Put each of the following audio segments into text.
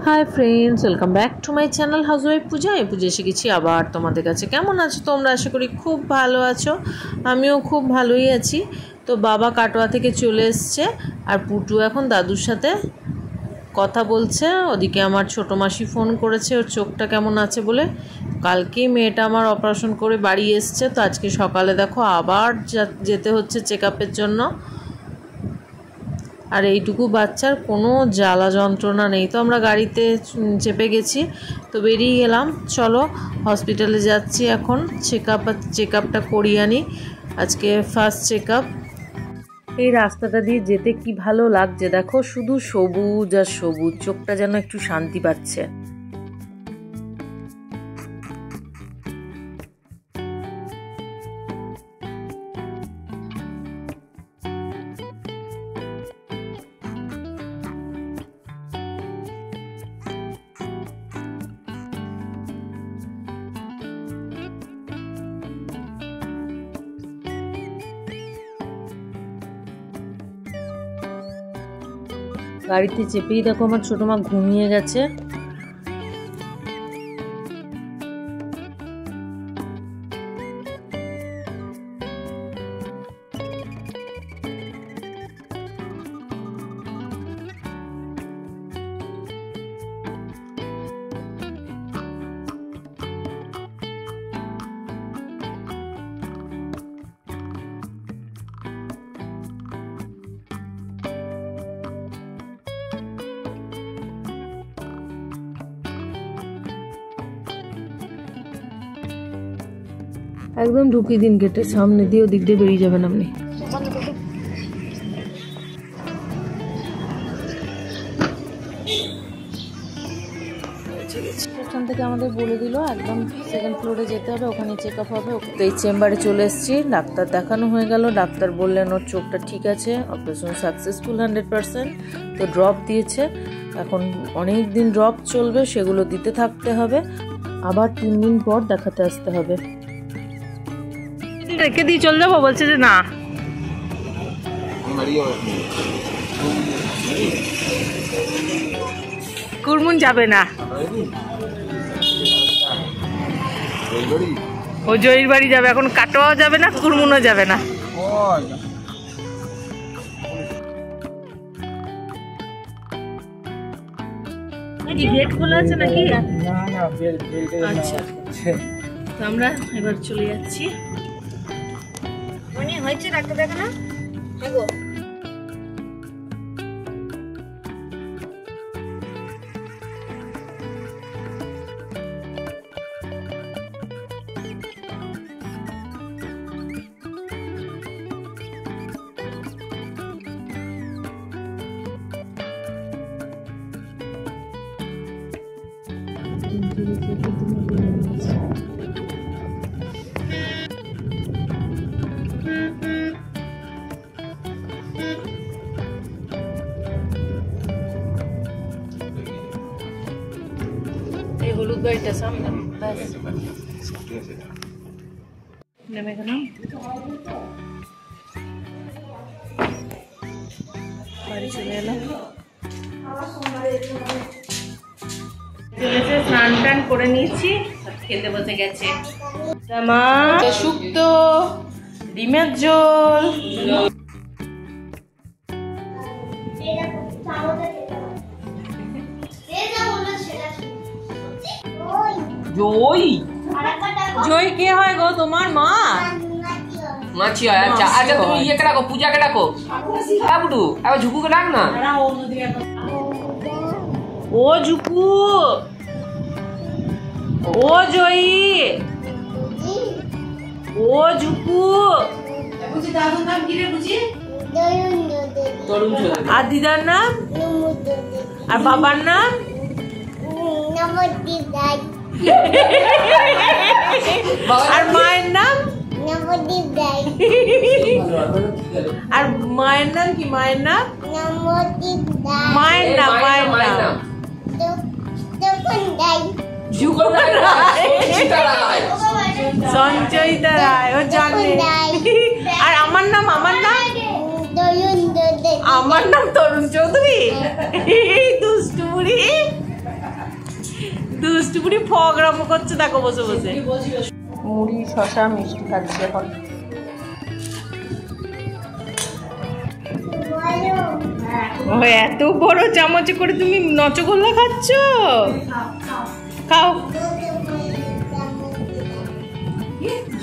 Hi friends welcome back to my channel housewife Puja Puja एसे गेছি আবার তোমাদের কাছে কেমন আছো তোমরা আশা করি খুব ভালো আছো আমিও খুব ভালোই আছি। তো বাবা কাটোয়া থেকে চলে এসেছে আর পুটু এখন দাদুর সাথে কথা বলছে। ওদিকে আমার ছোট মাসি ফোন করেছে ওর চোখটা কেমন আছে বলে। কালকেই মেয়েটা আমার অপারেশন করে বাড়ি এসেছে, তো আজকে সকালে দেখো আবার যেতে হচ্ছে চেকআপের জন্য। আর এইটুকু বাচ্চার কোনো জ্বালা যন্ত্রণা নেই। তো আমরা গাড়িতে চেপে গেছি, তো বেরিয়ে গেলাম। চলো হসপিটালে যাচ্ছি এখন, চেকআপটা করিয়ে আনি। আজকে ফার্স্ট চেকআপ। এই রাস্তাটা দিয়ে যেতে কি ভালো লাগছে দেখো, শুধু সবুজ আর সবুজ, চোখটা যেন একটু শান্তি পাচ্ছে। গাড়িতে চেপেই দেখো আমার ছোট মা ঘুমিয়ে গেছে। একদম ঢুকিয়ে দিন গেটে সামনে দিয়ে, ওদিক দিয়ে বেরিয়ে যাবেন আপনি। স্টেশন থেকে আমাদের বলে দিল একদম সেকেন্ড ফ্লোরে যেতে হবে, ওখানে চেক আপ হবে। তো এই চেম্বারে চলে এসেছি, ডাক্তার দেখানো হয়ে গেল। ডাক্তার বললেন ওর চোখটা ঠিক আছে, অপারেশন সাকসেসফুল 100%। তো ড্রপ দিয়েছে, এখন অনেক দিন ড্রপ চলবে, সেগুলো দিতে থাকতে হবে। আবার 3 দিন পর দেখাতে আসতে হবে। রেখে দিয়ে চলে যাবো বলছে যে না, কুরমুন যাবে না, ও জয়ীর বাড়ি যাবে। এখন কাটোয়াও যাবে না, কুরমুনও যাবে না। গেট খোলা আছে নাকি? আচ্ছা, তো আমরা এবার চলে যাচ্ছি। মনে হয়েছে ডাক্তার দেখানো গো। হলুদ বাড়িটা সামনে, নেমে গেলাম। বাড়ি চলে এলাম, চলেছে স্নান টান করে নিয়েছি, খেতে বসে গেছে। শুক্তো, ডিমের ঝোল, জয় জয় কে হয় গো? তোমার মা মাছি হয়? আচ্ছা আচ্ছা, তুমি ইয়ে কে ডাকো, পূজাকে ডাকো। হ্যাঁ বুটু, আবার ঝুকুকে ডাক না। ও ঝুকু, ও জয়ী, ও ঝুকু। দাদুর নাম কি রে বুঝি? আর দিদার নাম? আর বাবার নাম? আর মায়ের নাম? আর মায়ের নাম কি? মায়ের নাম? মায়ের নাম, মায়ের নাম সঞ্চয়িতা রায়, ও জানে। আর আমার নাম? আমার নাম আমার নাম তরুণ চৌধুরী। দুষ্টু বুড়ি। দুষ্টুপুরি ফগ্রাম করছে দেখো বসে বসে। মুড়ি শশা মিষ্টি খাচ্ছি এখন। ও এত বড় চামচে করে তুমি নচগোল্লা খাচ্ছ? খাও।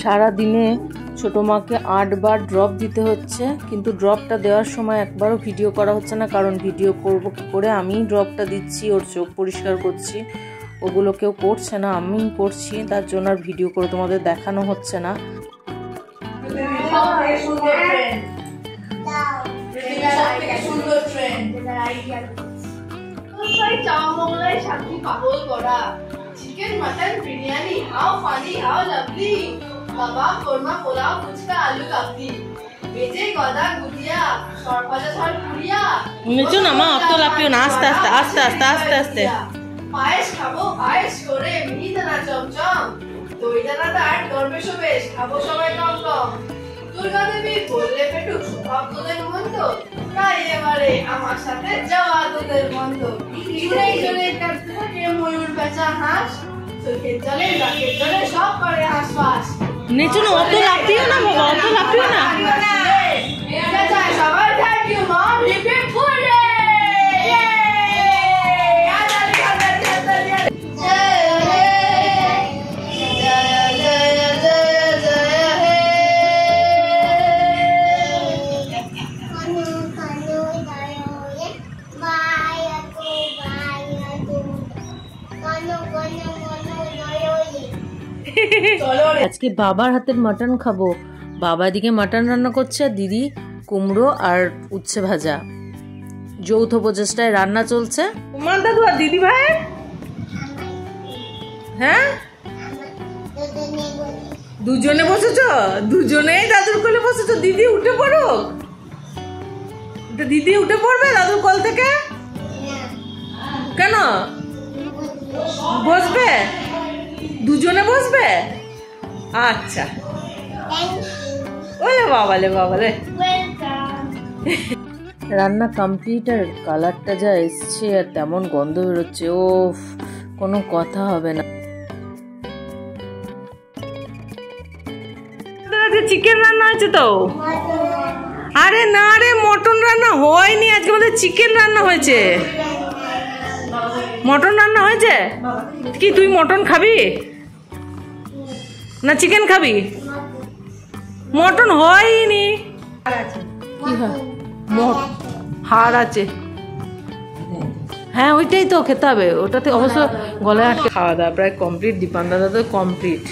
সারাদিনে ছোট মাকে 8 বার ড্রপ দিতে হচ্ছে, কিন্তু ড্রপটা দেওয়ার সময় একবারও ভিডিও করা হচ্ছে না, কারণ ভিডিও করব কি করে? আমি ড্রপটা দিচ্ছি, ওর চোখ পরিষ্কার করছি, ওগুলো কেউ করছে না, আমি করছি, তার জন্য আর ভিডিও করে তোমাদের দেখানো হচ্ছে না। Chicken mutton biryani how funny how lovely kebab korma pulao phuchka aloo kabli भेजे गदा गुजिया शॉर्ट भाजा शॉर्ट पुरिया নিচু না মা, অত লাপিও না, আস্তে আস্তে আস্তে আস্তে আস্তে আস্তে। পায়েস খাবো পায়েস করে মিহি দানা চমচম দই দানা দাঁড় দরবেশ বেশ খাবো সবাই কম কম দুর্গা দেবী বললে পেটু সব তোদের মন্দ তাই এবারে আমার সাথে যাওয়া তোদের বন্ধ জুড়ে জুড়ে কাটতে থাকে ময়ূর বেচা হাঁস চোখের জলে নাকের জলে সব করে হাঁসফাঁস নিচু না, অত লাপিও না বাবা, অত লাপিও না। সবাই thank you mom repeat full day আজকে বাবার হাতের মাটন খাবো। বাবা এদিকে মাটন রান্না করছে, আর দিদি কুমড়ো আর উচ্ছে ভাজা। যৌথ প্রচেষ্টায় রান্না চলছে। তোমার দাদু আর দিদি ভাই? হ্যাঁ, দুজনে বসেছো? দুজনেই দাদুর কোলে বসেছো? দিদি উঠে পড়ো, দিদি উঠে পড়বে দাদুর কোল থেকে? কেন বসবে? দুজনে বসবে? আচ্ছা, ওলে বাবালে বাবালে। রান্না কমপ্লিট, আর কালারটা যা এসছে আর তেমন গন্ধ বেরোচ্ছে, ও কোনো কথা হবে না। চিকেন রান্না হয়েছে তো? আরে না রে, মটন রান্না হয়নি আজকে, আমাদের চিকেন রান্না হয়েছে। মটন রান্না হয়েছে কি? তুই মটন খাবি না চিকেন খাবি? মটন হয়নি, হাড় আছে। হ্যাঁ ওইটাই তো খেতে হবে, ওটাতে অবশ্য গলায় আটকে। খাওয়া দাওয়া প্রায় কমপ্লিট, দীপান দাদা তো কমপ্লিট।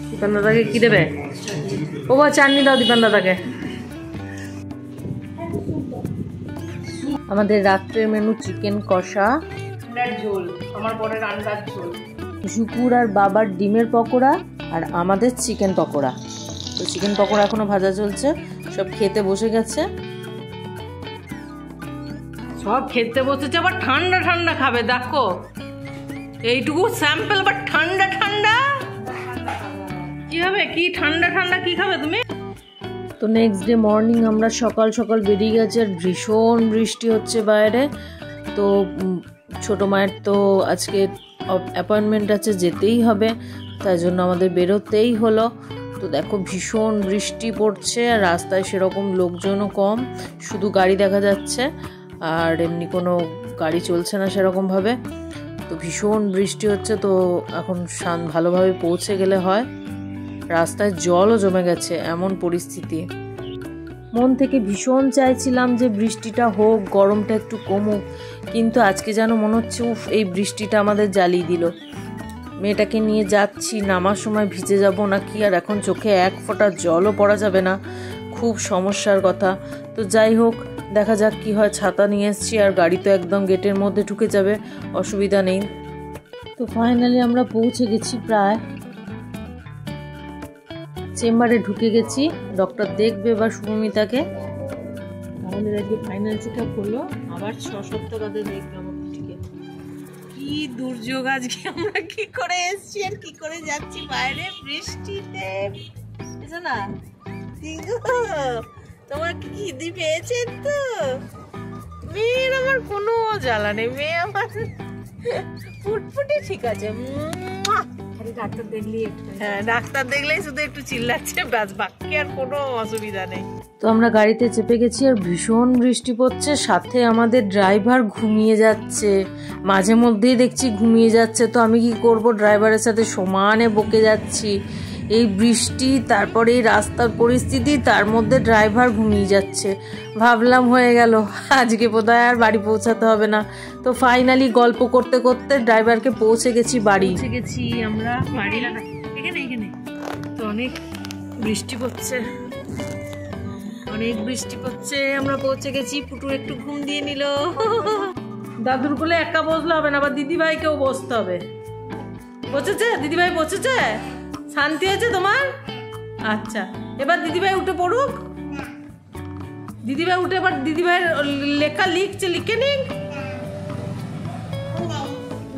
দীপান দাদাকে কি দেবে? ও বা চাটনি দাও দীপান দাদাকে। আমাদের রাত্রের মেনু চিকেন কষা, ঝোল, আমার পরের আন্ডার ঝোল, শুকুর আর বাবার ডিমের পকোড়া, আর আমাদের চিকেন পকোড়া। তো চিকেন পকোড়া এখনো ভাজা চলছে, সব খেতে বসে গেছে। সব খেতে বসেছে, আবার ঠান্ডা ঠান্ডা খাবে। দেখো এইটুকু স্যাম্পল, আবার ঠান্ডা ঠান্ডা কি হবে? কি ঠান্ডা ঠান্ডা কি খাবে তুমি? তো নেক্সট ডে মর্নিং আমরা সকাল সকাল বেরিয়ে গেছি, আর ভীষণ বৃষ্টি হচ্ছে বাইরে। তো ছোটো মায়ের তো আজকে অ্যাপয়েন্টমেন্ট আছে, যেতেই হবে, তাই জন্য আমাদের বেরোতেই হলো। তো দেখো ভীষণ বৃষ্টি পড়ছে, আর রাস্তায় সেরকম লোকজনও কম, শুধু গাড়ি দেখা যাচ্ছে, আর এমনি কোনো গাড়ি চলছে না সেরকমভাবে। তো ভীষণ বৃষ্টি হচ্ছে, তো এখন ভালোভাবে পৌঁছে গেলে হয়। রাস্তায় জলও জমে গেছে, এমন পরিস্থিতি। মন থেকে ভীষণ চাইছিলাম যে বৃষ্টিটা হোক, গরমটা একটু কমুক, কিন্তু আজকে যেন মনে হচ্ছে উফ, এই বৃষ্টিটা আমাদের জ্বালিয়ে দিল। মেয়েটাকে নিয়ে যাচ্ছি, নামার সময় ভিজে যাব না কি, আর এখন চোখে এক ফোঁটা জলও পড়া যাবে না, খুব সমস্যার কথা। তো যাই হোক, দেখা যাক কি হয়। ছাতা নিয়ে এসেছি, আর গাড়ি তো একদম গেটের মধ্যে ঢুকে যাবে, অসুবিধা নেই। তো ফাইনালি আমরা পৌঁছে গেছি, প্রায় চেম্বারে ঢুকে গেছি। ডক্টর দেখবে এবার শুভমিতাকে। আমাদের আজকে ফাইনাল চেক আপ হলো, আবার 6 সপ্তাহ বাদে দেখলাম ওটিকে। কি দুর্যোগ আজকে, আমরা কি করে এসেছি আর কি করে যাচ্ছি বাইরে বৃষ্টিতে, বুঝছো না? তোমার কি খিদি পেয়েছে? তো মেয়ের আমার কোনো জ্বালা নেই, মেয়ে আমার ফুটফুটে ঠিক আছে। ডাক্তার দেখলি হ্যাঁ, ডাক্তার দেখলেই শুধু একটু চিল্লাচ্ছে, ব্যাস, বাকি আর কোনো অসুবিধা নেই। তো আমরা গাড়িতে চেপে গেছি আর ভীষণ বৃষ্টি পড়ছে, সাথে আমাদের ড্রাইভার ঘুমিয়ে যাচ্ছে, মাঝে মধ্যেই দেখছি ঘুমিয়ে যাচ্ছে। তো আমি কি করব, ড্রাইভারের সাথে সমানে বকে যাচ্ছি। এই বৃষ্টি, তারপরে এই রাস্তার পরিস্থিতি, তার মধ্যে ড্রাইভার ঘুমিয়ে যাচ্ছে। ভাবলাম হয়ে গেল, আজকে বোধহয় আর বাড়ি পৌঁছাতে হবে না। তো ফাইনালি গল্প করতে করতে ড্রাইভারকে পৌঁছে গেছি বাড়ি। পৌঁছে গেছি আমরা বাড়ি। এখানে তো অনেক বৃষ্টি পড়ছে, অনেক বৃষ্টি পড়ছে। আমরা পৌঁছে গেছি। পুটু একটু ঘুম দিয়ে নিল। দাদুর কোলে একা বসলে হবে না, আবার দিদিভাইকেও বসতে হবে। বসেছে দিদিভাই, বসেছে? শান্তি হয়েছে তোমার? আচ্ছা, এবার দিদিভাই উঠে পড়ুক। দিদিভাই উঠে এবার দিদিভাইয়ের লেখা লিখছে, লিখে নিক।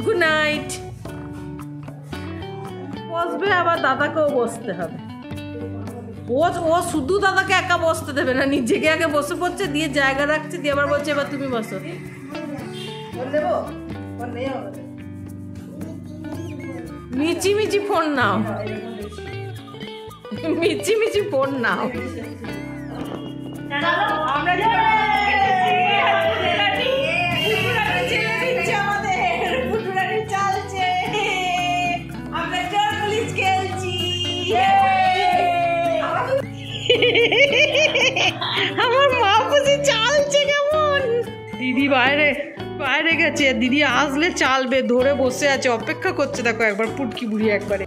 Good night. বসবে, আবার দাদাকেও বসতে হবে। ও শুধু দাদাকে একা বসতে দেবে না, নিজেকে আগে বসে পড়ছে, দিয়ে জায়গা রাখছে, দিয়ে আবার বলছে এবার তুমি বসো। মিচি ফোন নাও, মিচি ফোন নাও। আমার মা বুঝি চালছে কেমন। দিদি বাইরে গেছে, দিদি আসলে চালবে, ধরে বসে আছে, অপেক্ষা করছে। দেখো একবার পুটকি বুড়ি একবারে।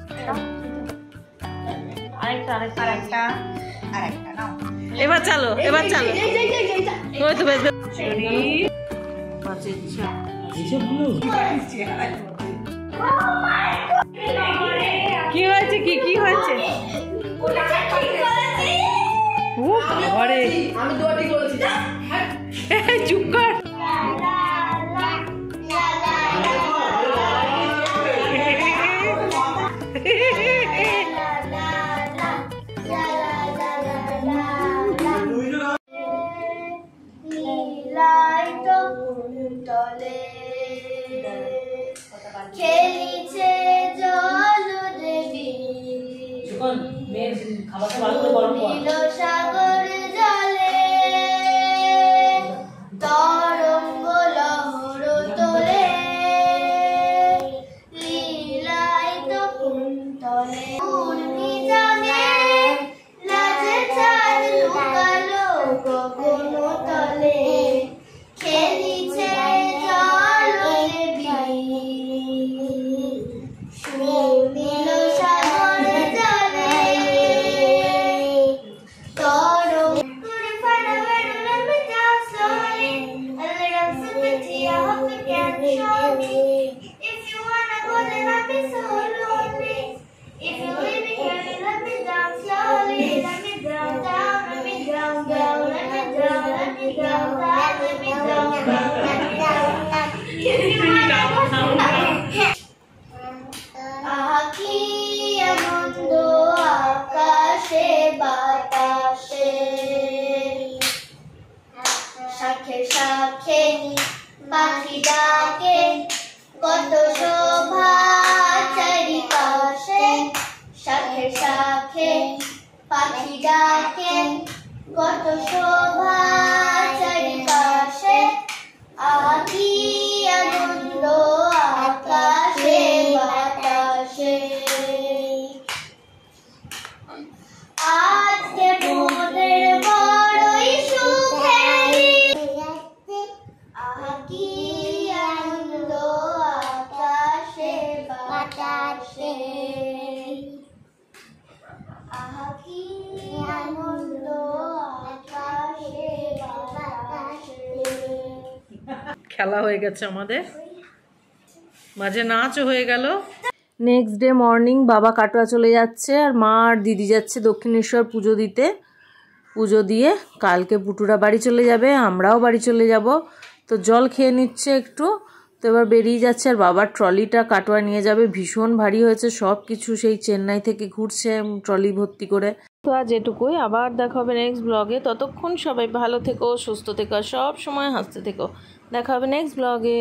এবার চালো, এবার চালো। ওই তো বেশ কি হয়েছে, কি হয়েছে? ও বাবারে, আমি দোয়াটি করেছি, চুপ কর। খেলিছে জল দেবী, নীল সাগর জলে, তরঙ্গ লহর তোলে, লীলায়িত কুন্তলে। পূর্ণি জাগে লাজে চাঁদ লুকালো গগন তলে, খেলিছে জল দেবী, নীল সাগর জলে, তরঙ্গ। Far away, let me down slowly, a little sympathy, I hope you can show me. If you wanna go, then I'll be so lonely. If you leave me here, then let me down slowly, let me down, down, let me down, down, let me down, let me down, down, let me down, down, let me down. If you wanna go, আকি আনন্দ আকাশে বাতাসে, শাখে শাখে পাখি ডাকে, কত শোভা চারিপাশে, শাখে শাখে পাখি ডাকে, কত শোভা চারিপাশে, আকি আনন্দ আকাশে বাতাসে। আজকে মোদের বড়ই সুখের, আকি আনন্দ আকাশে বাতাসে, আকি আনন্দ আকাশে বাতাসে। খেলা হয়ে গেছে আমাদের, মাঝে নাচও হয়ে গেল। নেক্সট ডে মর্নিং বাবা কাটোয়া চলে যাচ্ছে, আর মা আর দিদি যাচ্ছে দক্ষিণেশ্বর পুজো দিতে। পুজো দিয়ে কালকে পুটুরা বাড়ি চলে যাবে, আমরাও বাড়ি চলে যাব। তো জল খেয়ে নিচ্ছে একটু, তো এবার বেরিয়ে যাচ্ছে। আর বাবার ট্রলিটা কাটোয়া নিয়ে যাবে, ভীষণ ভারী হয়েছে সব কিছু, সেই চেন্নাই থেকে ঘুরছে ট্রলি ভর্তি করে। তো আজ এটুকুই, আবার দেখা হবে নেক্সট ব্লগে। ততক্ষণ সবাই ভালো থেকো, সুস্থ থেকো, সব সময় হাসতে থেকো। দেখা হবে নেক্সট ব্লগে।